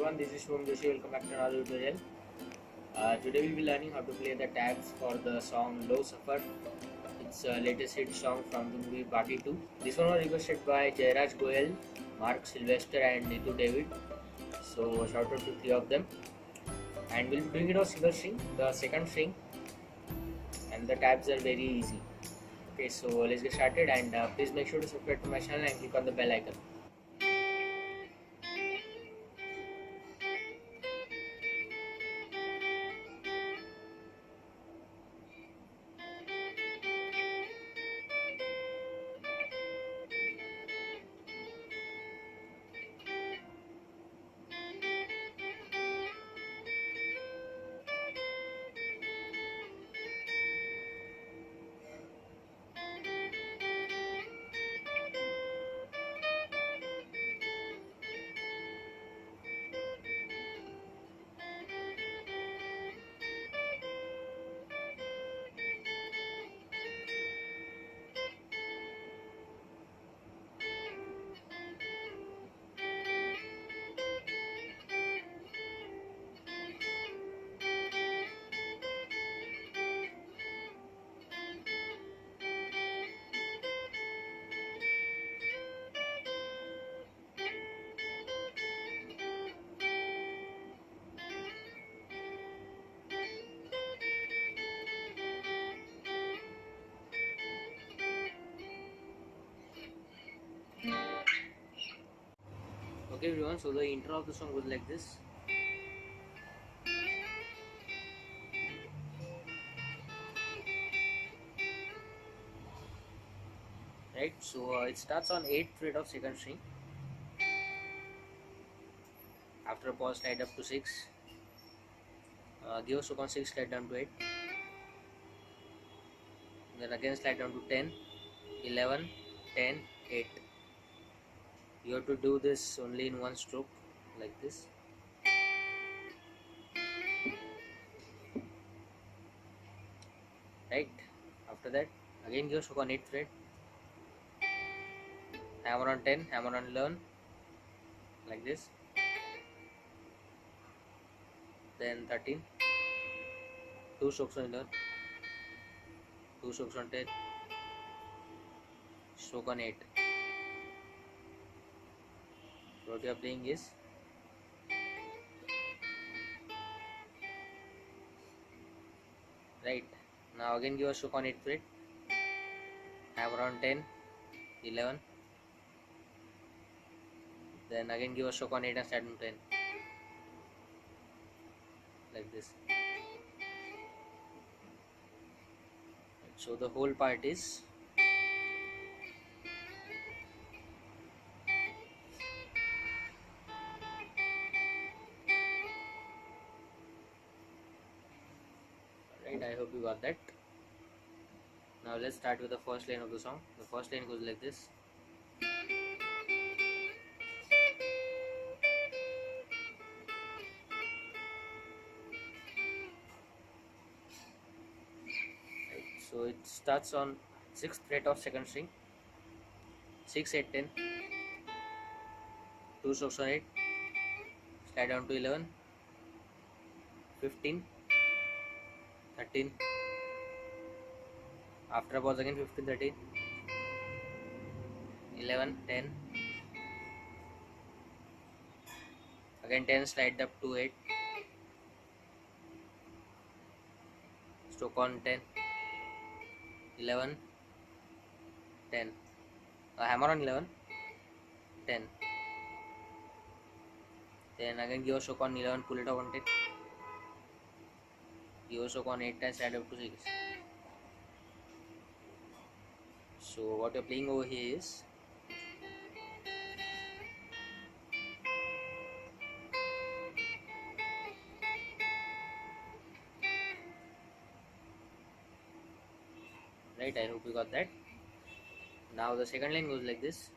everyone, this is Shubham Joshi. Welcome back to another tutorial. Today we will be learning how to play the tags for the song Low Safar. It's a latest hit song from the movie Baaghi 2. This one was requested by Jairaj Goyal, Mark Sylvester and Neetu David. So shout out to three of them. And we'll be doing it on single string, the second string, and the tabs are very easy. Okay, so let's get started, and please make sure to subscribe to my channel and click on the bell icon. Okay everyone, so the intro of the song goes like this. Right, so it starts on 8th fret of second string. After a pause, slide up to 6. Give a stroke on 6, slide down to 8. Then again slide down to 10, 11, 10, 8. You have to do this only in one stroke, like this. Right, after that again give a stroke on 8th fret. Hammer on 10, hammer on 11, like this. Then 13, 2 strokes on 11, 2 strokes on 10, stroke on 8. So what you are playing is right. Now again give a stroke on 8th fret, hammer on 10, 11, then again give a stroke on 8 and start on 10, like this. So the whole part is right. I hope you got that. Now let's start with the first line of the song. The first line goes like this. Right. So it starts on 6th fret of second string. 6, 8, 10. 2 strokes on 8. Slide down to 11. 15. 13. After a pause again 15, 13. 11, 10. Again 10, slide up to 8. Stroke on 10. 11, 10. Hammer on 11, 10. Then again give a stroke on 11, pull it up on 10. Give a stroke on 8 and slide up to 6. So what you're playing over here is right. I hope you got that. Now the second line goes like this.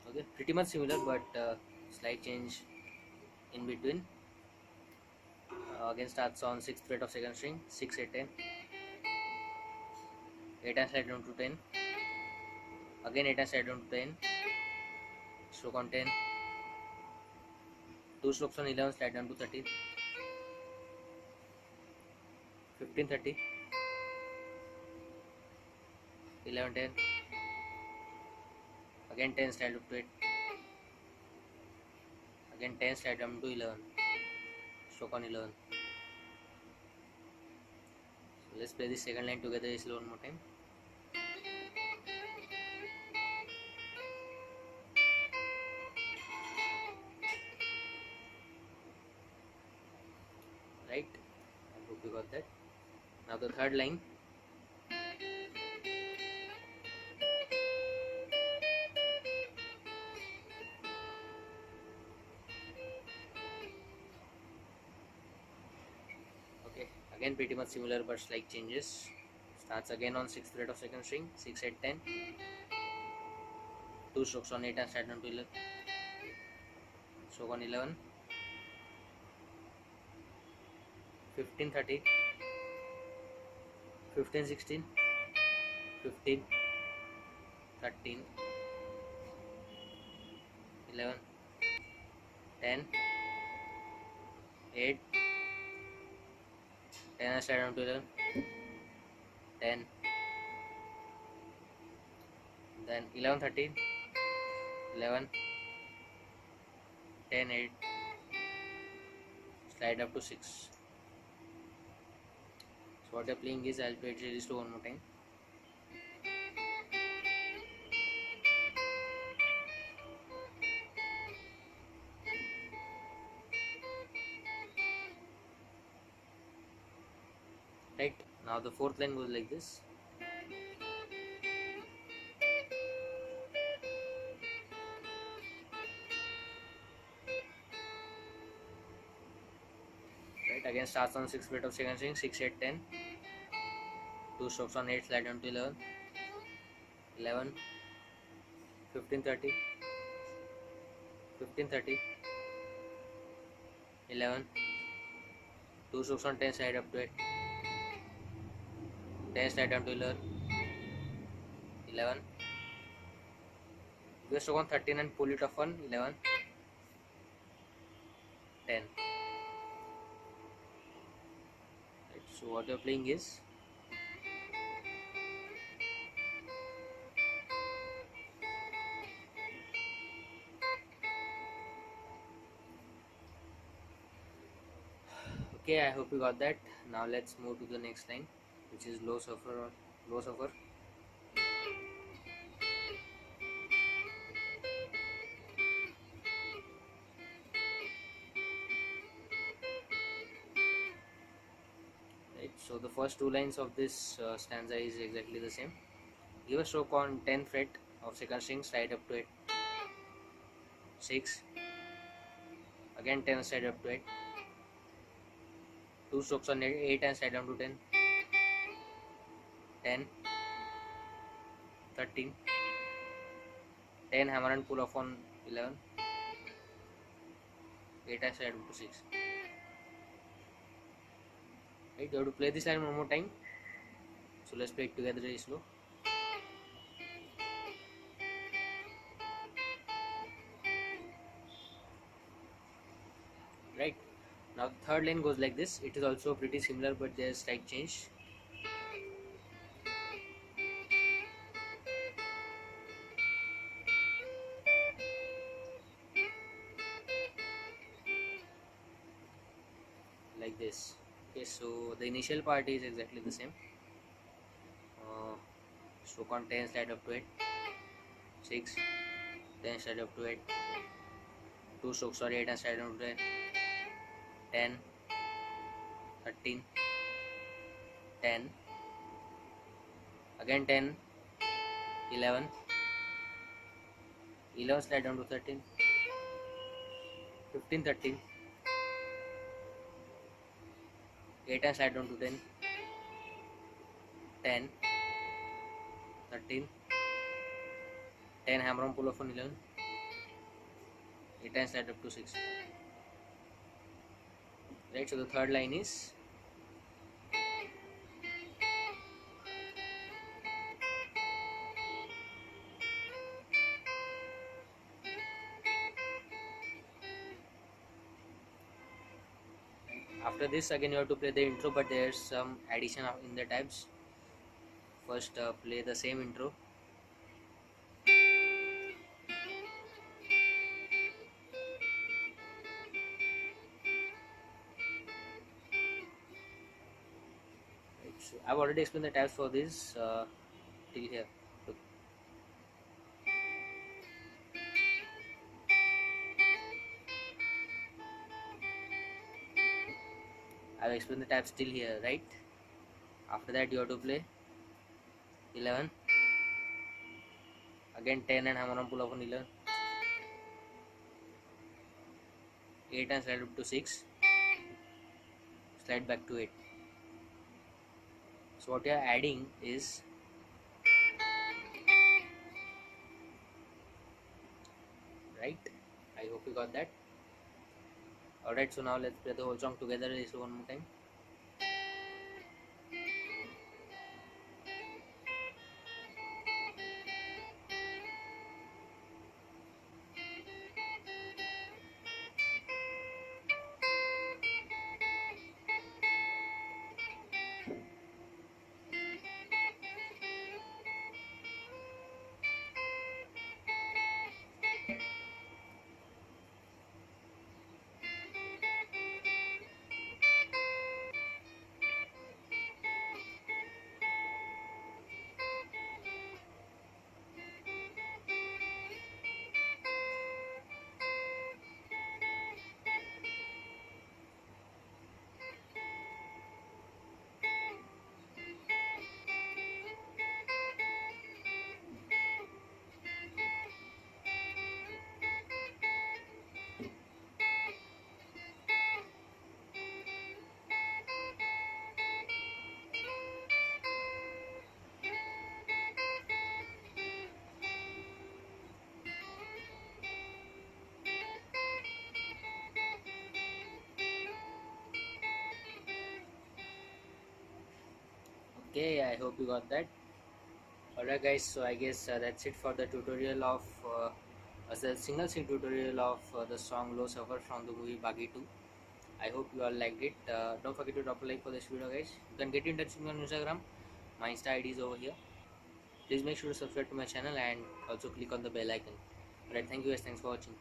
Okay, pretty much similar, but slight change in between. Again starts on 6th fret of second string. 6, 8, 10. 8 and slide down to 10, again 8 and slide down to 10, stroke on 10, 2 strokes on 11, slide down to 13, 15, 30, 11, 10, again 10, slide up to 8, again 10, slide down to 11, stroke on 11. So let's play the second line together one more time. Right, I hope you got that. Now the third line. Okay, again pretty much similar but slight changes. Starts again on 6th fret of second string, 6, 8, 10, 2 strokes on 8 and slide down to 11, stroke on 11, 15, 30, 15, 16, 15, 13, 11, 10, 8, 10 and slide down to 11, 10, then 11, 13, 11, 10, 8, slide up to 6. So what you're playing is, I'll play it really slow one more time. Right, now the fourth line goes like this. Right, again starts on 6th fret of second string, 6, 8, 10, 2 strokes on 8, slide down to 11, 11, 15, 30, 15, 30, 11, 2 strokes on 10, slide up to 8, 10, slide down to 11, 11, give a stroke on 13 and pull it off on 11, 10. Right, so what you're playing is, okay, I hope you got that. Now let's move to the next line, which is low suffer or low suffer. Right, so the first two lines of this stanza is exactly the same. Give a stroke on 10th fret of second string, slide up to 8, 6, again 10, slide up to 8, 2 strokes on 8 and slide down to 10, 10, 13, 10, hammer and pull off on 11, 8 and slide up to 6. Right, you have to play this line one more time. So let's play it together very slow. Right, now the third line goes like this. It is also pretty similar, but there is slight change. Like this. Okay, so the initial part is exactly the same. Stroke on 10, slide up to 8, 6, 10, slide up to 8, 2 strokes on 8 and slide down to 10, 10, 13, 10, again 10, 11, 11, slide down to 13, 15, 13, 8 and slide down to 10, 10, 13, 10, hammer on pull off on 11, 8 and slide up to 6. Right, so the third line is, after this again you have to play the intro, but there's some addition in the tabs. First play the same intro. Right, so I've already explained the tabs for this till here. Look. I've explained the tabs till here, right? After that you have to play 11, again 10 and hammer on pull off on 11, 8 and slide up to 6, slide back to 8. So what you are adding is right. I hope you got that. Alright, so now let's play the whole song together one more time. Okay, I hope you got that. Alright guys, so I guess that's it for the tutorial of the single sync tutorial of the song Low Suffer from the movie Baaghi 2. I hope you all liked it. Don't forget to drop a like for this video guys. You can get in touch with me on Instagram. My Insta ID is over here. Please make sure to subscribe to my channel and also click on the bell icon. Alright, thank you guys, thanks for watching.